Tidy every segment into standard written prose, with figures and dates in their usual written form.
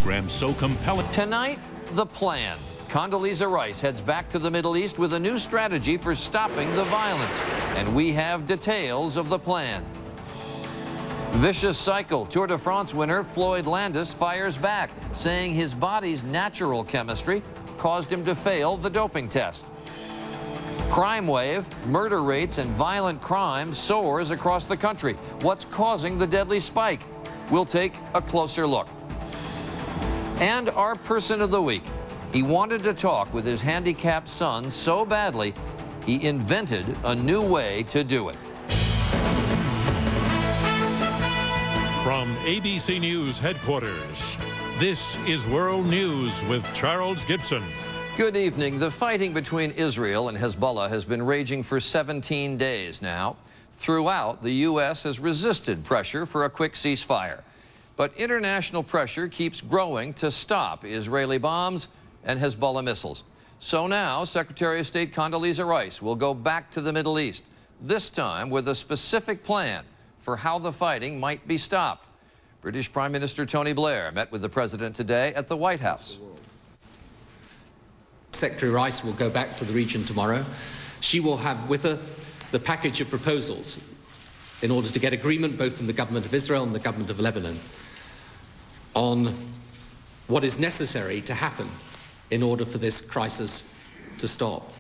program so compelling. Tonight, the plan. Condoleezza Rice heads back to the Middle East with a new strategy for stopping the violence. And we have details of the plan. Vicious cycle. Tour de France winner Floyd Landis fires back, saying his body's natural chemistry caused him to fail the doping test. Crime wave. Murder rates and violent crime soars across the country. What's causing the deadly spike? We'll take a closer look. And our person of the week. He wanted to talk with his handicapped son so badly, he invented a new way to do it. From ABC News headquarters, this is World News with Charles Gibson. Good evening. The fighting between Israel and Hezbollah has been raging for 17 days now. Throughout, the U.S. has resisted pressure for a quick ceasefire. But international pressure keeps growing to stop Israeli bombs and Hezbollah missiles. So now, Secretary of State Condoleezza Rice will go back to the Middle East, this time with a specific plan for how the fighting might be stopped. British Prime Minister Tony Blair met with the president today at the White House. Secretary Rice will go back to the region tomorrow. She will have with her the package of proposals in order to get agreement both from the government of Israel and the government of Lebanon on what is necessary to happen in order for this crisis to stop.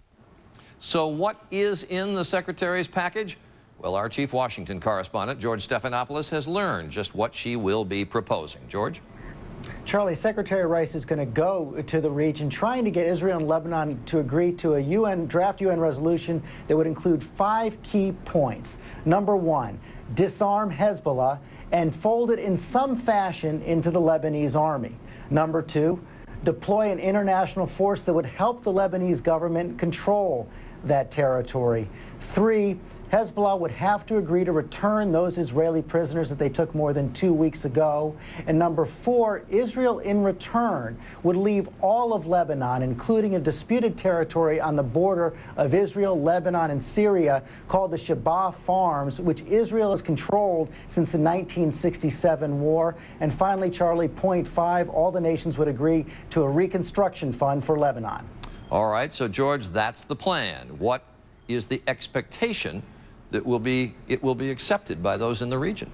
So what is in the Secretary's package? Well, our chief Washington correspondent, George Stephanopoulos, has learned just what she will be proposing. George? Charlie, Secretary Rice is going to go to the region trying to get Israel and Lebanon to agree to a draft UN resolution that would include 5 key points. Number 1, disarm Hezbollah and fold it in some fashion into the Lebanese army. Number 2, deploy an international force that would help the Lebanese government control that territory. 3, Hezbollah would have to agree to return those Israeli prisoners that they took more than 2 weeks ago. And number 4, Israel in return would leave all of Lebanon, including a disputed territory on the border of Israel, Lebanon, and Syria called the Shabaa Farms, which Israel has controlled since the 1967 war. And finally, Charlie, point 5, all the nations would agree to a reconstruction fund for Lebanon. All right, so George, that's the plan. What is the expectation that it will be accepted by those in the region?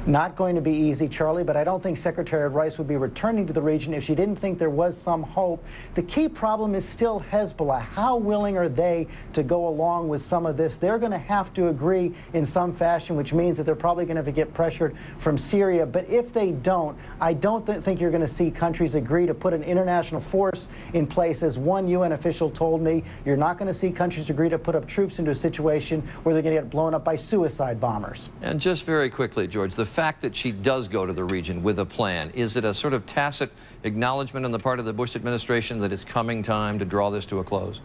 Not going to be easy, Charlie, but I don't think Secretary Rice would be returning to the region if she didn't think there was some hope. The key problem is still Hezbollah. How willing are they to go along with some of this? They're going to have to agree in some fashion, which means that they're probably going to have to get pressured from Syria. But if they don't, I don't think you're going to see countries agree to put an international force in place. As one UN official told me, you're not going to see countries agree to put up troops into a situation where they're going to get blown up by suicide bombers. And just very quickly, George, the fact that she does go to the region with a plan, is it a sort of tacit acknowledgement on the part of the Bush administration that it's coming time to draw this to a close?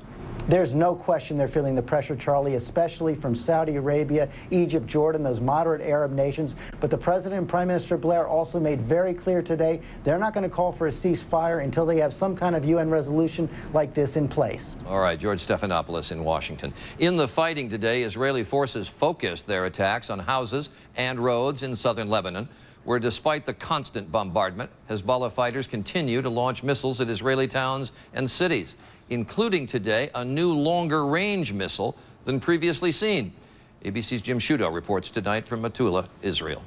There's no question they're feeling the pressure, Charlie, especially from Saudi Arabia, Egypt, Jordan, those moderate Arab nations. But the President and Prime Minister Blair also made very clear today they're not going to call for a ceasefire until they have some kind of UN resolution like this in place. All right, George Stephanopoulos in Washington. In the fighting today, Israeli forces focused their attacks on houses and roads in southern Lebanon, where despite the constant bombardment, Hezbollah fighters continue to launch missiles at Israeli towns and cities, including today a new longer-range missile than previously seen. ABC's Jim Sciutto reports tonight from Metula, Israel.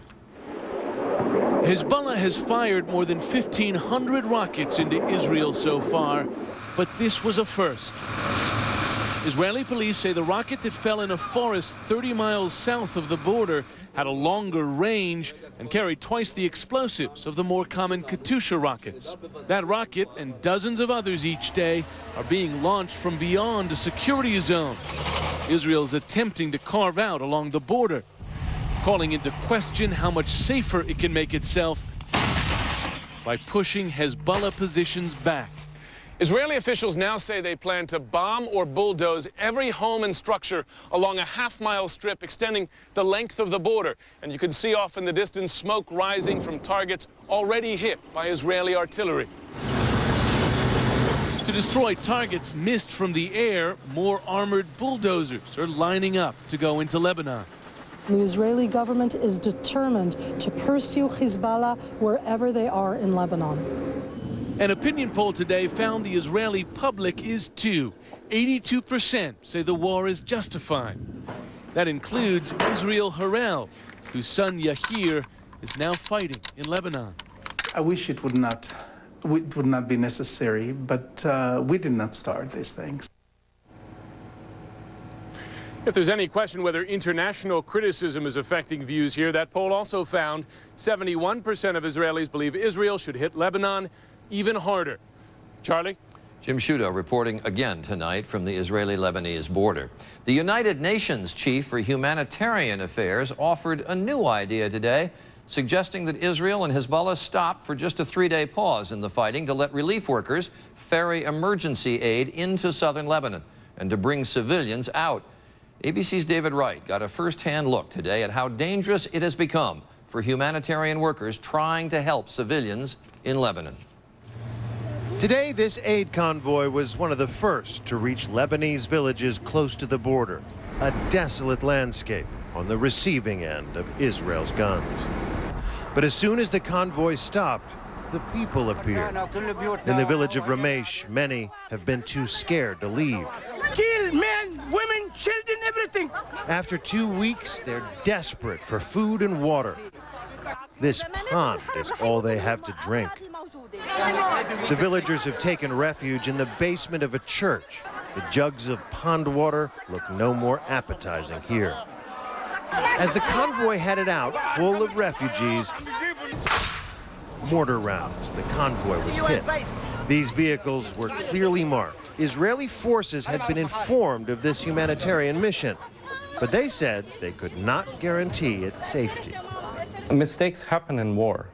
Hezbollah has fired more than 1,500 rockets into Israel so far, but this was a first. Israeli police say the rocket that fell in a forest 30 miles south of the border had a longer range and carried twice the explosives of the more common Katyusha rockets. That rocket and dozens of others each day are being launched from beyond a security zone Israel is attempting to carve out along the border, calling into question how much safer it can make itself by pushing Hezbollah positions back. Israeli officials now say they plan to bomb or bulldoze every home and structure along a half-mile strip extending the length of the border. And you can see off in the distance smoke rising from targets already hit by Israeli artillery. To destroy targets missed from the air, more armored bulldozers are lining up to go into Lebanon. The Israeli government is determined to pursue Hezbollah wherever they are in Lebanon. An opinion poll today found the Israeli public is too. 82% say the war is justified. That includes Israel Harel, whose son Yahir is now fighting in Lebanon. I wish it would not be necessary, but we did not start these things. If there's any question whether international criticism is affecting views here, that poll also found 71% of Israelis believe Israel should hit Lebanon even harder. Charlie? Jim Sciutto reporting again tonight from the Israeli-Lebanese border. The United Nations chief for humanitarian affairs offered a new idea today, suggesting that Israel and Hezbollah stop for just a 3-day pause in the fighting to let relief workers ferry emergency aid into southern Lebanon and to bring civilians out. ABC's David Wright got a first-hand look today at how dangerous it has become for humanitarian workers trying to help civilians in Lebanon. Today, this aid convoy was one of the first to reach Lebanese villages close to the border, a desolate landscape on the receiving end of Israel's guns. But as soon as the convoy stopped, the people appeared. In the village of Ramesh, many have been too scared to leave. Kill men, women, children, everything. After 2 weeks, they're desperate for food and water. This pond is all they have to drink. The villagers have taken refuge in the basement of a church. The jugs of pond water look no more appetizing here. As the convoy headed out, full of refugees, mortar rounds, the convoy was hit. These vehicles were clearly marked. Israeli forces had been informed of this humanitarian mission, but they said they could not guarantee its safety. Mistakes happen in war,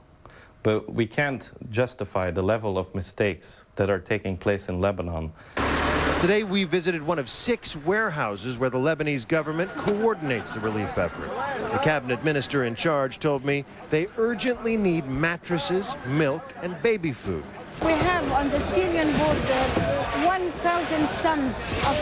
but we can't justify the level of mistakes that are taking place in Lebanon. Today we visited one of 6 warehouses where the Lebanese government coordinates the relief effort. The cabinet minister in charge told me they urgently need mattresses, milk, and baby food. We have on the Syrian border 1,000 tons of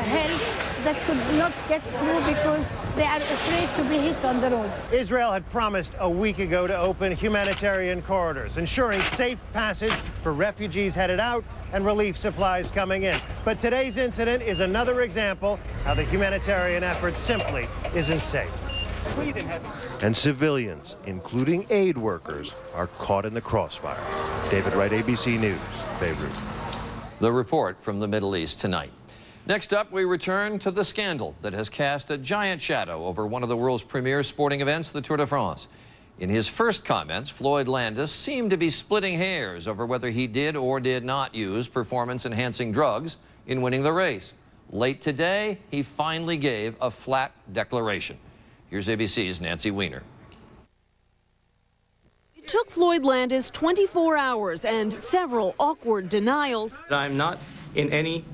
help that could not get through because they are afraid to be hit on the road. Israel had promised a week ago to open humanitarian corridors, ensuring safe passage for refugees headed out and relief supplies coming in. But today's incident is another example how the humanitarian effort simply isn't safe. And civilians, including aid workers, are caught in the crossfire. David Wright, ABC News, Beirut. The report from the Middle East tonight. Next up, we return to the scandal that has cast a giant shadow over one of the world's premier sporting events, the Tour de France. In his first comments, Floyd Landis seemed to be splitting hairs over whether he did or did not use performance-enhancing drugs in winning the race. Late today, he finally gave a flat declaration. Here's ABC's Nancy Weiner. It took Floyd Landis 24 hours and several awkward denials. I'm not in any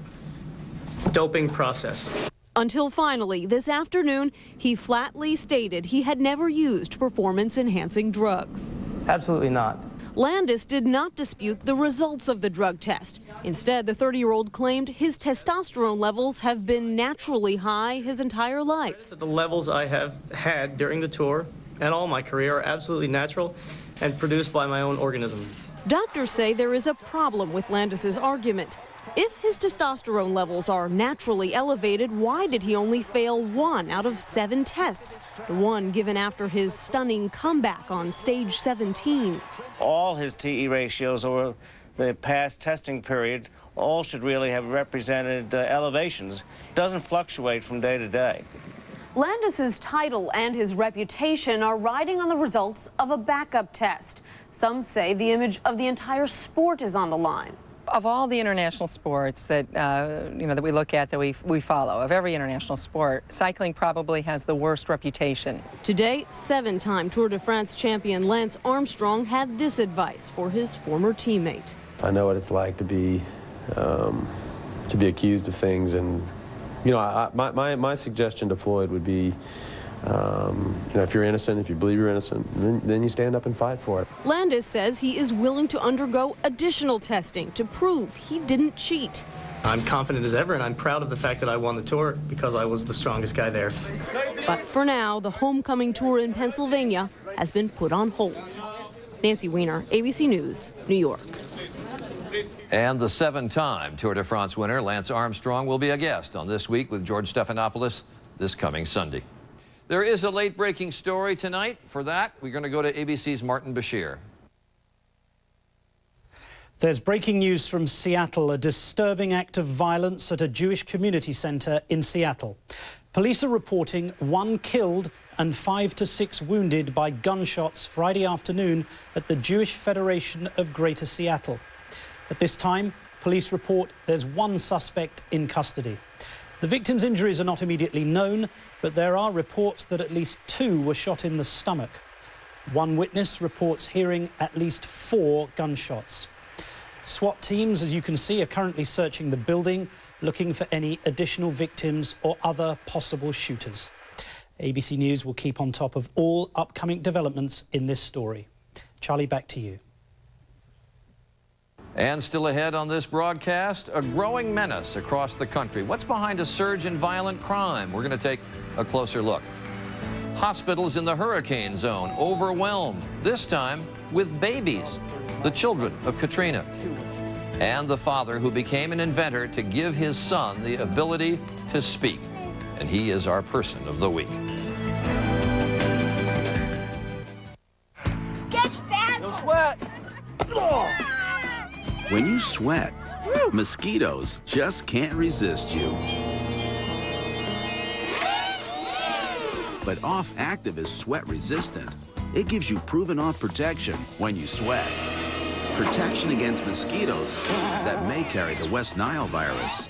doping process. Until finally, this afternoon, he flatly stated he had never used performance-enhancing drugs. Absolutely not. Landis did not dispute the results of the drug test. Instead, the 30-year-old claimed his testosterone levels have been naturally high his entire life. The levels I have had during the tour and all my career are absolutely natural and produced by my own organism. Doctors say there is a problem with Landis's argument. If his testosterone levels are naturally elevated, why did he only fail 1 out of 7 tests? The one given after his stunning comeback on stage 17. All his TE ratios over the past testing period all should really have represented elevations. Doesn't fluctuate from day to day. Landis's title and his reputation are riding on the results of a backup test. Some say the image of the entire sport is on the line. Of all the international sports that that we look at, that we follow, of every international sport, cycling probably has the worst reputation. Today, 7-time Tour de France champion Lance Armstrong had this advice for his former teammate. I know what it's like to be accused of things, and my suggestion to Floyd would be, if you're innocent, if you believe you're innocent, then you stand up and fight for it. Landis says he is willing to undergo additional testing to prove he didn't cheat. I'm confident as ever, and I'm proud of the fact that I won the tour because I was the strongest guy there. But for now, the homecoming tour in Pennsylvania has been put on hold. Nancy Weiner, ABC News, New York. And the 7-time Tour de France winner, Lance Armstrong, will be a guest on This Week with George Stephanopoulos this coming Sunday. There is a late-breaking story tonight. For that, we're going to go to ABC's Martin Bashir. There's breaking news from Seattle, a disturbing act of violence at a Jewish community center in Seattle. Police are reporting 1 killed and 5 to 6 wounded by gunshots Friday afternoon at the Jewish Federation of Greater Seattle. At this time, police report there's 1 suspect in custody. The victim's injuries are not immediately known, but there are reports that at least 2 were shot in the stomach. 1 witness reports hearing at least 4 gunshots. SWAT teams, as you can see, are currently searching the building, looking for any additional victims or other possible shooters. ABC News will keep on top of all upcoming developments in this story. Charlie, back to you. And still ahead on this broadcast, a growing menace across the country. What's behind a surge in violent crime? We're going to take a closer look. Hospitals in the hurricane zone overwhelmed, this time with babies, the children of Katrina. And the father who became an inventor to give his son the ability to speak. And he is our person of the week. Catch that! No sweat! When you sweat, mosquitoes just can't resist you. But Off Active is sweat resistant. It gives you proven off protection when you sweat. Protection against mosquitoes that may carry the West Nile virus.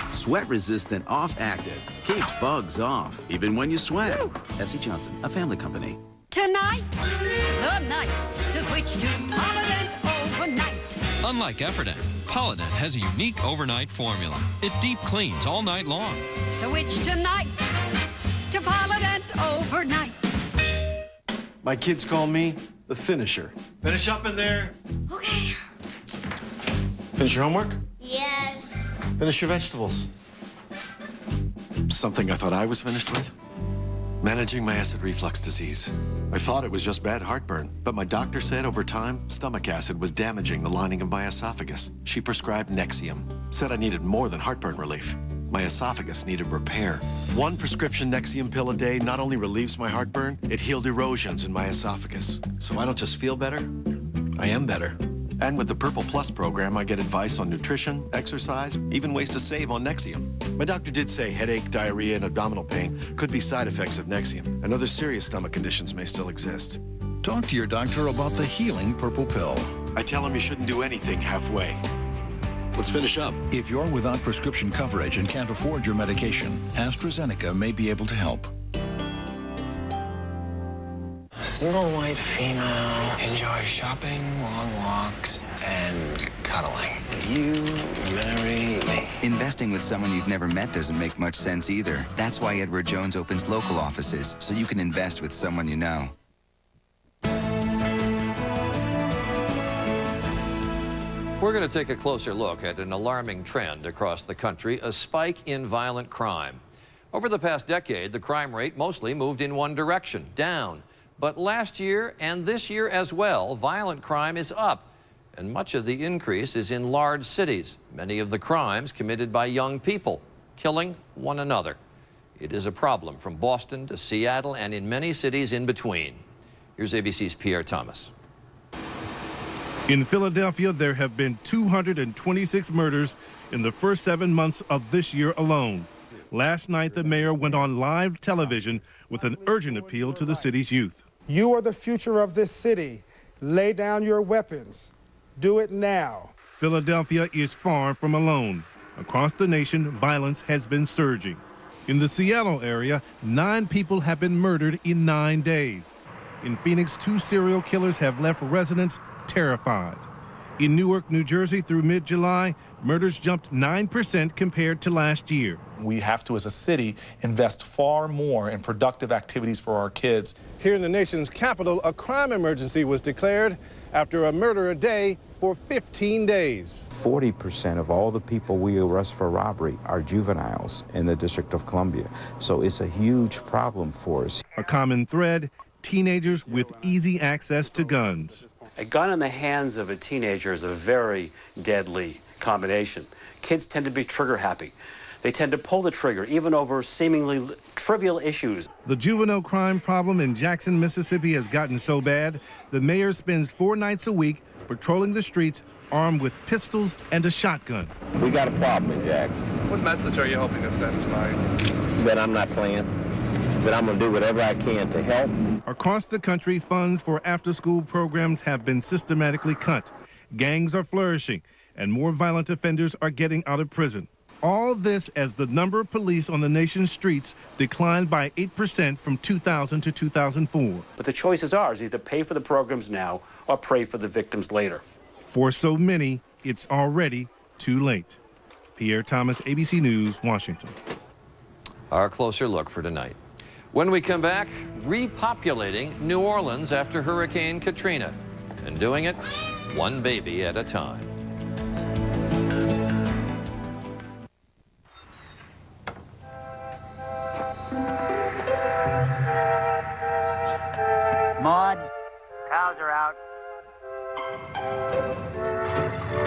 Sweat-resistant Off Active keeps bugs off, even when you sweat. S.C. Johnson, a family company. Tonight, the night to switch to Polident Overnight. Unlike Efferdent, Polident has a unique overnight formula. It deep cleans all night long. Switch tonight to Polident Overnight. My kids call me the finisher. Finish up in there. Okay. Finish your homework? Yes. Finish your vegetables. Something I thought I was finished with? Managing my acid reflux disease. I thought it was just bad heartburn, but my doctor said over time, stomach acid was damaging the lining of my esophagus. She prescribed Nexium, said I needed more than heartburn relief. My esophagus needed repair. 1 prescription Nexium pill a day not only relieves my heartburn, it healed erosions in my esophagus. So I don't just feel better, I am better. And with the Purple Plus program, I get advice on nutrition, exercise, even ways to save on Nexium. My doctor did say headache, diarrhea, and abdominal pain could be side effects of Nexium, and other serious stomach conditions may still exist. Talk to your doctor about the healing Purple Pill. I tell him you shouldn't do anything halfway. Let's finish up. If you're without prescription coverage and can't afford your medication, AstraZeneca may be able to help. Single white female enjoys shopping, long walks, and cuddling. You marry me. Investing with someone you've never met doesn't make much sense either. That's why Edward Jones opens local offices, so you can invest with someone you know. We're going to take a closer look at an alarming trend across the country, a spike in violent crime. Over the past decade, the crime rate mostly moved in one direction, down. But last year and this year as well, violent crime is up. And much of the increase is in large cities. Many of the crimes committed by young people, killing one another. It is a problem from Boston to Seattle and in many cities in between. Here's ABC's Pierre Thomas. In Philadelphia, there have been 226 murders in the first 7 months of this year alone. Last night, the mayor went on live television with an urgent appeal to the city's youth. You are the future of this city. Lay down your weapons. Do it now. Philadelphia is far from alone. Across the nation, violence has been surging. In the Seattle area, 9 people have been murdered in 9 days. In Phoenix, 2 serial killers have left residents terrified. In Newark, New Jersey, through mid-July, murders jumped 9% compared to last year. We have to, as a city, invest far more in productive activities for our kids. Here in the nation's capital, a crime emergency was declared after a murder a day for 15 days. 40% of all the people we arrest for robbery are juveniles in the District of Columbia. So it's a huge problem for us. A common thread, teenagers with easy access to guns. A gun in the hands of a teenager is a very deadly combination. Kids tend to be trigger happy. They tend to pull the trigger, even over seemingly trivial issues. The juvenile crime problem in Jackson, Mississippi has gotten so bad, the mayor spends 4 nights a week patrolling the streets armed with pistols and a shotgun. We got a problem in Jackson. What message are you hoping to send tonight? That I'm not playing, that I'm going to do whatever I can to help. Across the country, funds for after-school programs have been systematically cut. Gangs are flourishing, and more violent offenders are getting out of prison. All this as the number of police on the nation's streets declined by 8% from 2000 to 2004. But the choice is ours, either pay for the programs now or pray for the victims later. For so many, it's already too late. Pierre Thomas, ABC News, Washington. Our closer look for tonight. When we come back, repopulating New Orleans after Hurricane Katrina, and doing it one baby at a time. Maud, cows are out.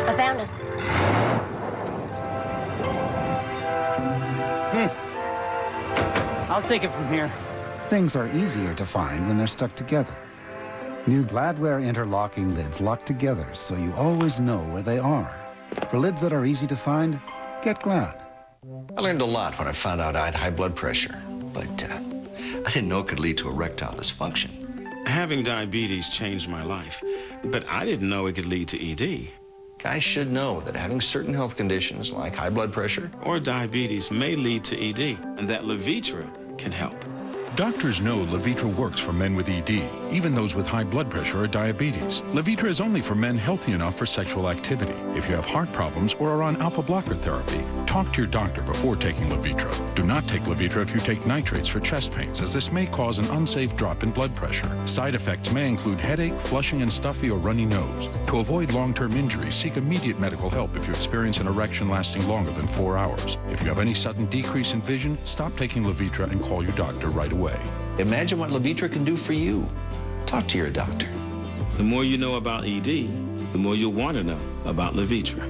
I found it. I'll take it from here. Things are easier to find when they're stuck together. New Gladware interlocking lids lock together so you always know where they are. For lids that are easy to find, get Glad. I learned a lot when I found out I had high blood pressure, but I didn't know it could lead to erectile dysfunction. Having diabetes changed my life, but I didn't know it could lead to ED. Guys should know that having certain health conditions like high blood pressure or diabetes may lead to ED, and that Levitra can help. Doctors know Levitra works for men with ED, even those with high blood pressure or diabetes. Levitra is only for men healthy enough for sexual activity. If you have heart problems or are on alpha blocker therapy, talk to your doctor before taking Levitra. Do not take Levitra if you take nitrates for chest pains, as this may cause an unsafe drop in blood pressure. Side effects may include headache, flushing and stuffy or runny nose. To avoid long-term injury, seek immediate medical help if you experience an erection lasting longer than 4 hours. If you have any sudden decrease in vision, stop taking Levitra and call your doctor right away. Imagine what Levitra can do for you. Talk to your doctor. The more you know about ED, the more you'll want to know about Levitra.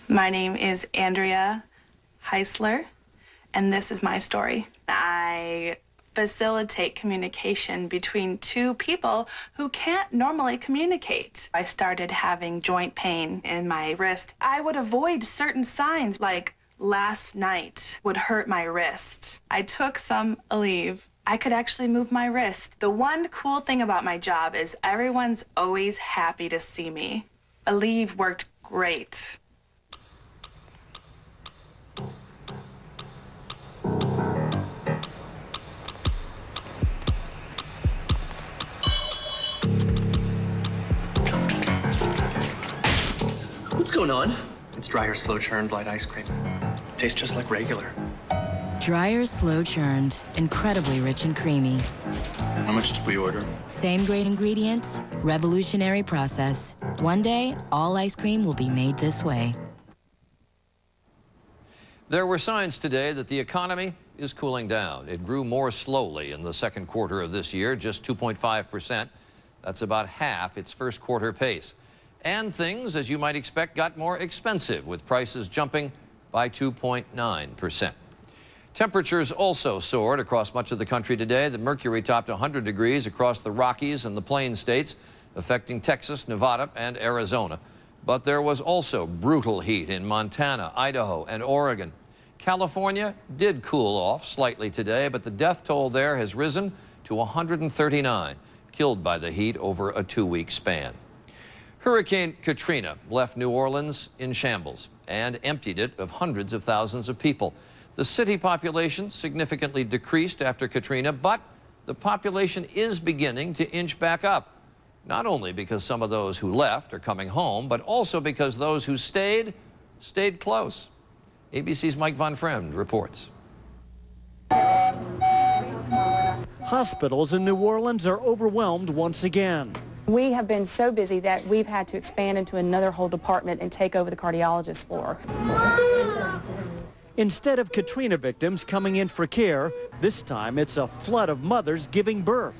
My name is Andrea Heisler, and this is my story. I facilitate communication between two people who can't normally communicate. I started having joint pain in my wrist. I would avoid certain signs like last night would hurt my wrist. I took some Aleve. I could actually move my wrist. The one cool thing about my job is everyone's always happy to see me. Aleve worked great. What's going on? It's Dreyer's slow churned light ice cream. Tastes just like regular. Dreyer's slow churned, incredibly rich and creamy. How much did we order? Same great ingredients, revolutionary process. One day, all ice cream will be made this way. There were signs today that the economy is cooling down. It grew more slowly in the second quarter of this year, just 2.5%. That's about half its first quarter pace. And things, as you might expect, got more expensive, with prices jumping by 2.9%. Temperatures also soared across much of the country today. The mercury topped 100 degrees across the Rockies and the Plains states, affecting Texas, Nevada, and Arizona. But there was also brutal heat in Montana, Idaho, and Oregon. California did cool off slightly today, but the death toll there has risen to 139, killed by the heat over a 2-week span. Hurricane Katrina left New Orleans in shambles and emptied it of hundreds of thousands of people. The city population significantly decreased after Katrina, but the population is beginning to inch back up, not only because some of those who left are coming home, but also because those who stayed close. ABC's Mike Von Fremd reports. Hospitals in New Orleans are overwhelmed once again. We have been so busy that we've had to expand into another whole department and take over the cardiologist floor. Instead of Katrina victims coming in for care, this time it's a flood of mothers giving birth.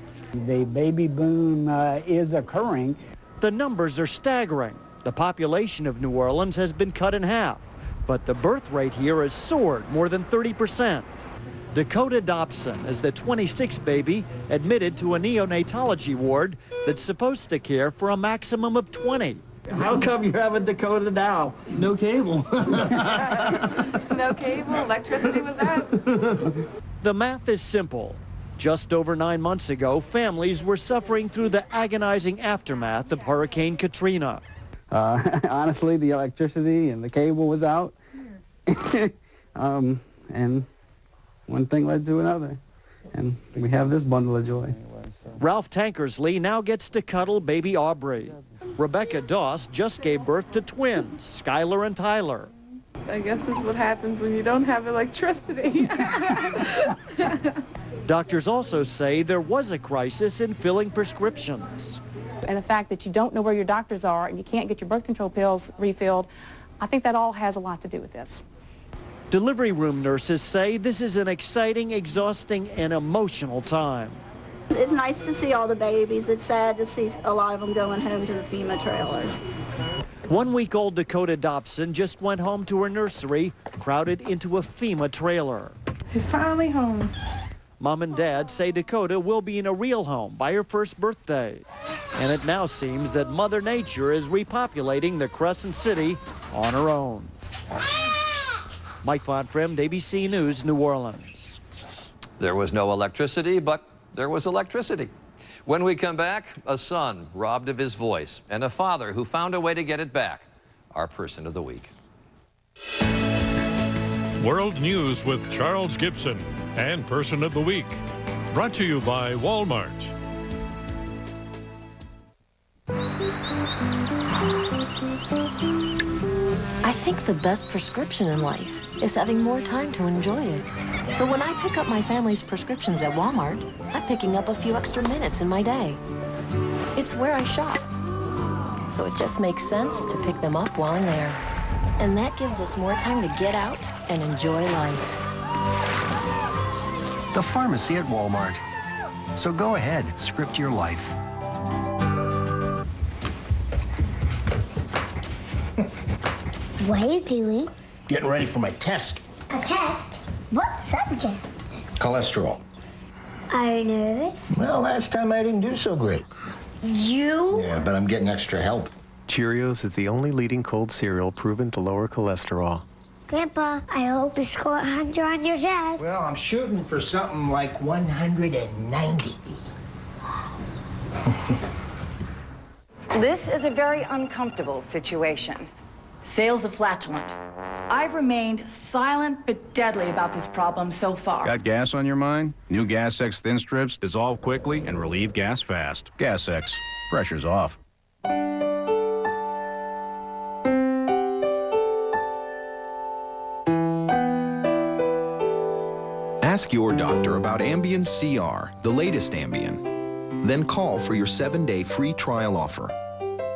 The baby boom is occurring. The numbers are staggering. The population of New Orleans has been cut in half, but the birth rate here has soared more than 30%. Dakota Dobson is the 26th baby admitted to a neonatology ward that's supposed to care for a maximum of 20. How come you have a Dakota now? No cable. No cable, electricity was out. The math is simple. Just over 9 months ago, families were suffering through the agonizing aftermath of Hurricane Katrina. Honestly, the electricity and the cable was out. And one thing led to another. And we have this bundle of joy. Ralph Tankersley now gets to cuddle baby Aubrey. Rebecca Doss just gave birth to twins, Skylar and Tyler. I guess this is what happens when you don't have electricity. Doctors also say there was a crisis in filling prescriptions. And the fact that you don't know where your doctors are and you can't get your birth control pills refilled, I think that all has a lot to do with this. Delivery room nurses say this is an exciting, exhausting, and emotional time. It's nice to see all the babies. It's sad to see a lot of them going home to the FEMA trailers. 1-week-old Dakota Dobson just went home to her nursery, crowded into a FEMA trailer. She's finally home. Mom and Dad say Dakota will be in a real home by her first birthday. And it now seems that Mother Nature is repopulating the Crescent City on her own. Mike Von Fremd, ABC News, New Orleans. There was no electricity, but there was electricity. When we come back, a son robbed of his voice and a father who found a way to get it back. Our Person of the Week. World News with Charles Gibson and Person of the Week. Brought to you by Walmart. I think the best prescription in life is having more time to enjoy it. So when I pick up my family's prescriptions at Walmart, I'm picking up a few extra minutes in my day. It's where I shop. So it just makes sense to pick them up while I'm there. And that gives us more time to get out and enjoy life. The pharmacy at Walmart. So go ahead, script your life. What are you doing? Getting ready for my test. A test? What subject? Cholesterol. Are you nervous? Well, last time I didn't do so great. You? Yeah, but I'm getting extra help. Cheerios is the only leading cold cereal proven to lower cholesterol. Grandpa, I hope you score 100 on your test. Well, I'm shooting for something like 190. This is a very uncomfortable situation. Sales of flatulent. I've remained silent but deadly about this problem so far. Got gas on your mind? New Gas X Thin Strips dissolve quickly and relieve gas fast. Gas X, pressure's off. Ask your doctor about Ambien CR, the latest Ambien. Then call for your 7-day free trial offer.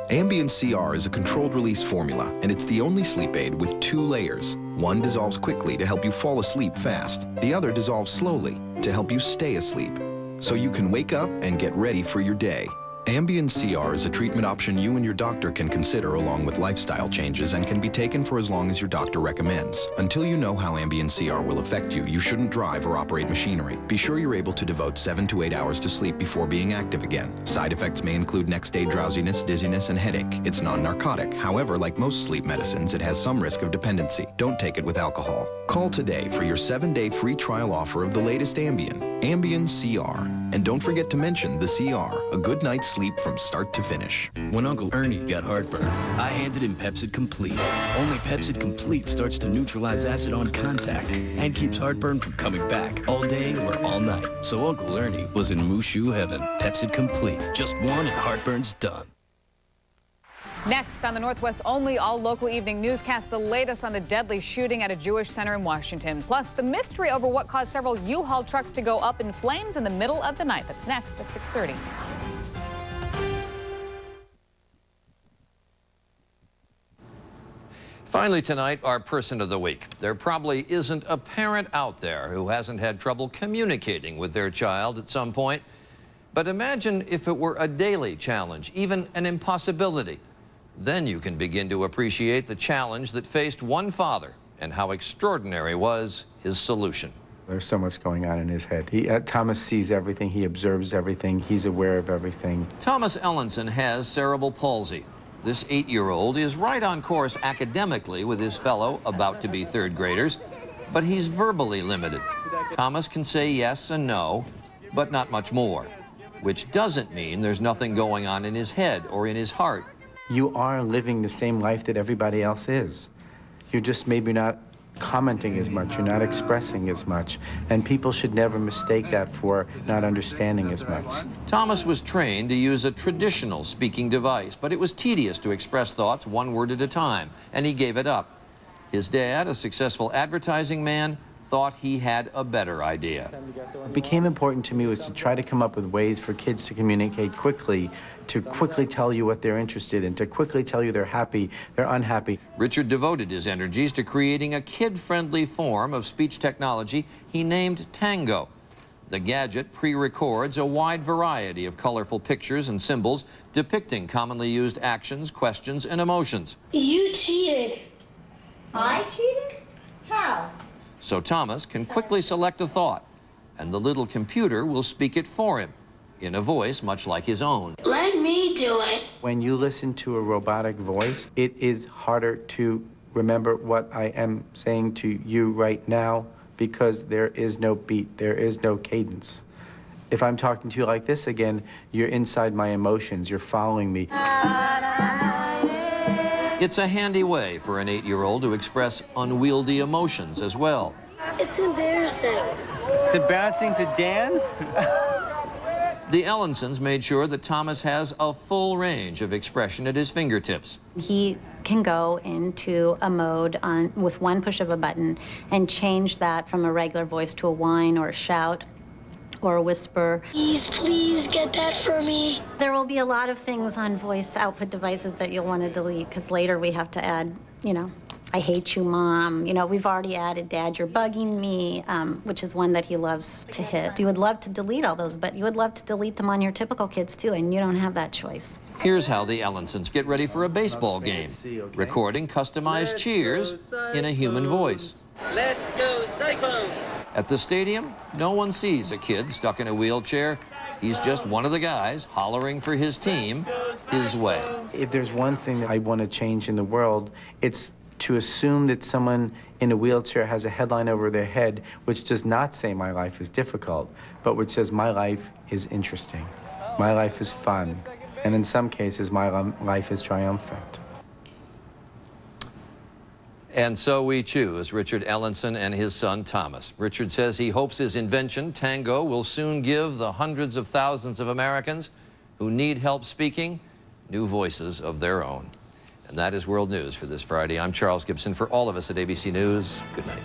Ambien CR is a controlled release formula, and it's the only sleep aid with 2 layers. One dissolves quickly to help you fall asleep fast. The other dissolves slowly to help you stay asleep, so you can wake up and get ready for your day. Ambien CR is a treatment option you and your doctor can consider along with lifestyle changes and can be taken for as long as your doctor recommends. Until you know how Ambien CR will affect you, you shouldn't drive or operate machinery. Be sure you're able to devote 7 to 8 hours to sleep before being active again. Side effects may include next-day drowsiness, dizziness, and headache. It's non-narcotic. However, like most sleep medicines, it has some risk of dependency. Don't take it with alcohol. Call today for your 7-day free trial offer of the latest Ambien, Ambien CR. And don't forget to mention the CR, a good night's sleep from start to finish. When Uncle Ernie got heartburn, I handed him Pepcid Complete. Only Pepcid Complete starts to neutralize acid on contact and keeps heartburn from coming back all day or all night. So Uncle Ernie was in Mushu heaven. Pepcid Complete. Just one and heartburn's done. Next on the Northwest Only All Local Evening Newscast, the latest on the deadly shooting at a Jewish center in Washington. Plus, the mystery over what caused several U-Haul trucks to go up in flames in the middle of the night. That's next at 6:30. Finally tonight, our person of the week. There probably isn't a parent out there who hasn't had trouble communicating with their child at some point. But imagine if it were a daily challenge, even an impossibility. Then you can begin to appreciate the challenge that faced one father and how extraordinary was his solution. There's so much going on in his head. Thomas sees everything, he observes everything, he's aware of everything. Thomas Ellenson has cerebral palsy. This 8-year-old is right on course academically with his fellow about-to-be third graders, but he's verbally limited. Thomas can say yes and no, but not much more, which doesn't mean there's nothing going on in his head or in his heart. You are living the same life that everybody else is. You're just maybe not commenting as much, you're not expressing as much, and people should never mistake that for not understanding as much. Thomas was trained to use a traditional speaking device, but it was tedious to express thoughts one word at a time, and he gave it up. His dad, a successful advertising man, thought he had a better idea. What became important to me was to try to come up with ways for kids to communicate quickly, to quickly tell you what they're interested in, to quickly tell you they're happy, they're unhappy. Richard devoted his energies to creating a kid-friendly form of speech technology he named Tango. The gadget pre-records a wide variety of colorful pictures and symbols depicting commonly used actions, questions, and emotions. You cheated. I cheated? How? So Thomas can quickly select a thought, and the little computer will speak it for him, in a voice much like his own. Let me do it. When you listen to a robotic voice, it is harder to remember what I am saying to you right now because there is no beat, there is no cadence. If I'm talking to you like this again, you're inside my emotions, you're following me. It's a handy way for an 8-year-old to express unwieldy emotions as well. It's embarrassing. It's embarrassing to dance? The Ellensons made sure that Thomas has a full range of expression at his fingertips. He can go into a mode with one push of a button and change that from a regular voice to a whine or a shout or a whisper. Please get that for me. There will be a lot of things on voice output devices that you'll want to delete because later we have to add, I hate you, Mom. We've already added Dad, you're bugging me, which is one that he loves to hit. You would love to delete all those, but you would love to delete them on your typical kids too, and you don't have that choice. Here's how the Ellensons get ready for a baseball game, recording customized cheers in a human voice. Let's go Cyclones! At the stadium, no one sees a kid stuck in a wheelchair. He's just one of the guys hollering for his team his way. If there's one thing that I want to change in the world, it's to assume that someone in a wheelchair has a headline over their head which does not say my life is difficult, but which says my life is interesting, my life is fun, and in some cases my life is triumphant. And so we choose Richard Ellenson and his son Thomas. Richard says he hopes his invention, Tango, will soon give the hundreds of thousands of Americans who need help speaking new voices of their own. And that is World News for this Friday. I'm Charles Gibson. For all of us at ABC News, good night.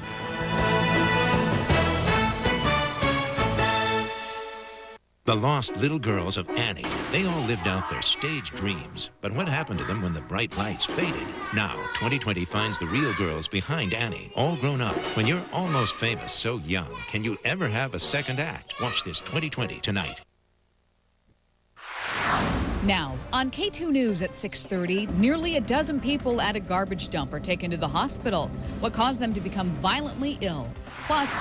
The lost little girls of Annie. They all lived out their stage dreams. But what happened to them when the bright lights faded? Now, 2020 finds the real girls behind Annie, all grown up. When you're almost famous so young, can you ever have a second act? Watch this 2020 tonight. Now, on K2 News at 6:30, nearly a dozen people at a garbage dump are taken to the hospital. What caused them to become violently ill? Plus,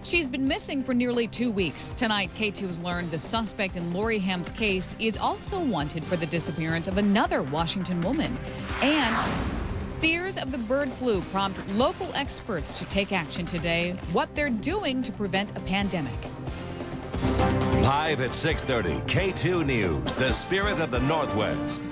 she's been missing for nearly 2 weeks. Tonight, K2 has learned the suspect in Lori Ham's case is also wanted for the disappearance of another Washington woman. And fears of the bird flu prompt local experts to take action today, what they're doing to prevent a pandemic. Live at 6:30, K2 News, the spirit of the Northwest.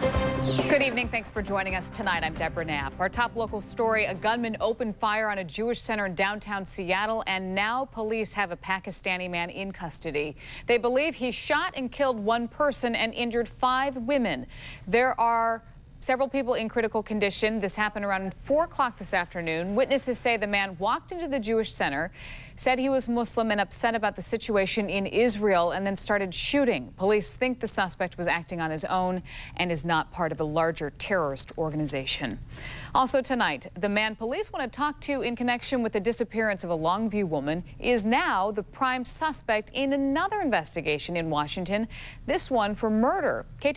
Good evening. Thanks for joining us tonight. I'm Deborah Knapp. Our top local story, a gunman opened fire on a Jewish center in downtown Seattle, and now police have a Pakistani man in custody. They believe he shot and killed one person and injured 5 women. There are Several people in critical condition. This happened around 4 o'clock this afternoon. Witnesses say the man walked into the Jewish center, said he was Muslim and upset about the situation in Israel, and then started shooting. Police think the suspect was acting on his own and is not part of a larger terrorist organization. Also tonight, the man police want to talk to in connection with the disappearance of a Longview woman is now the prime suspect in another investigation in Washington, this one for murder.